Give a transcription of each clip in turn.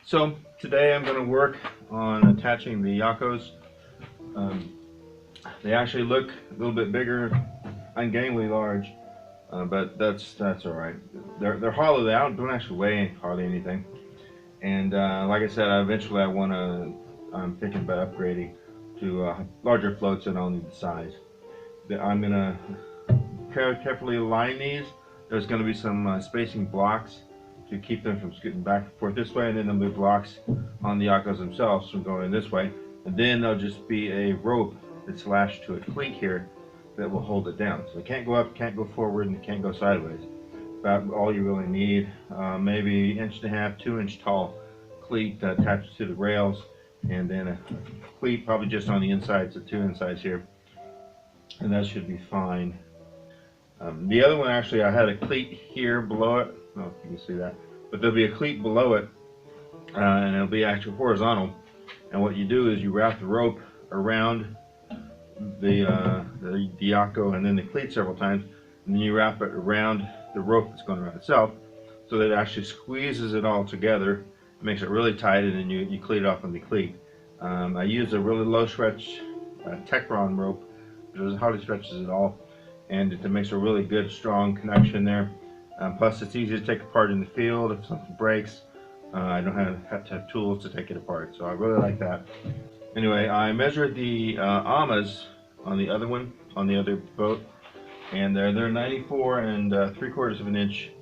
So today I'm going to work on attaching the iakos. They actually look a little bit bigger, ungainly large, but that's all right. They're hollow. They don't actually weigh hardly anything. And like I said, eventually I'm thinking about upgrading to larger floats, and I'll need the size. I'm going to carefully line these. There's going to be some spacing blocks to keep them from scooting back and forth this way, and then there'll be blocks on the iakos themselves from going this way. And then there'll just be a rope that's lashed to a cleat here that will hold it down. So it can't go up, can't go forward, and it can't go sideways. About all you really need. Maybe 1.5 inch, 2 inch tall cleat attached to the rails, and then a cleat probably just on the insides, the two insides here, and that should be fine. The other one, actually, I had a cleat here below it. I don't know if you can see that, but there'll be a cleat below it, and it'll be actually horizontal. And what you do is you wrap the rope around the iako and then the cleat several times, and then you wrap it around the rope that's going around itself, so that it actually squeezes it all together, makes it really tight, and then you cleat it off on the cleat. I use a really low stretch trimaran rope, because it hardly stretches at all, and it makes a really good strong connection there. Plus it's easy to take apart in the field if something breaks. I don't have to have tools to take it apart, so I really like that. Anyway, I measured the amas on the other one, on the other boat, and they're 94 and 3/4 of an inch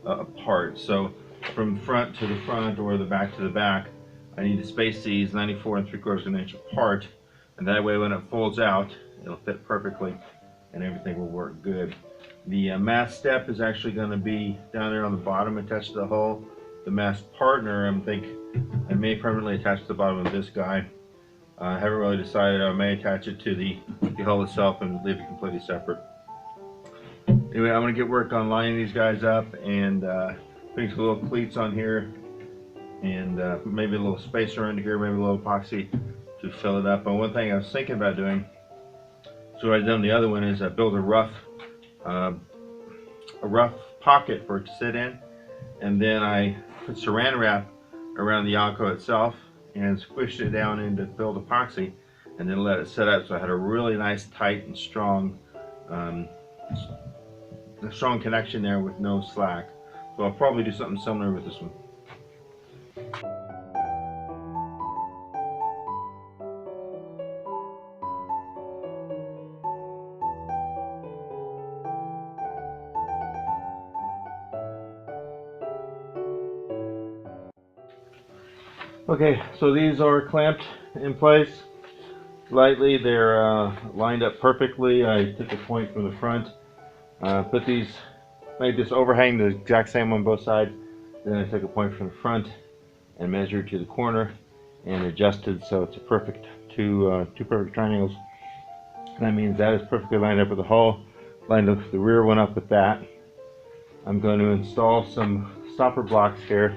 apart. So from front to the front or the back to the back, I need to space these 94 and 3/4 of an inch apart, and that way when it folds out, it'll fit perfectly and everything will work good. The mast step is actually going to be down there on the bottom, attached to the hull. The mast partner, I may permanently attach to the bottom of this guy. I haven't really decided. I may attach it to the hull itself and leave it completely separate. Anyway, I'm going to get work on lining these guys up and putting some little cleats on here, and maybe a little spacer under here, maybe a little epoxy to fill it up. And one thing I was thinking about doing, so what I've done the other one, is I built a rough pocket for it to sit in, and then I put saran wrap around the iako itself and squished it down into filled epoxy, and then let it set up, so I had a really nice tight and strong connection there with no slack. So I'll probably do something similar with this one. Okay, so these are clamped in place lightly. They're lined up perfectly. I took a point from the front, made this overhang the exact same on both sides. Then I took a point from the front and measured to the corner and adjusted so it's a perfect two perfect triangles. And that means that is perfectly lined up with the hull. Lined up the rear one up with that. I'm going to install some stopper blocks here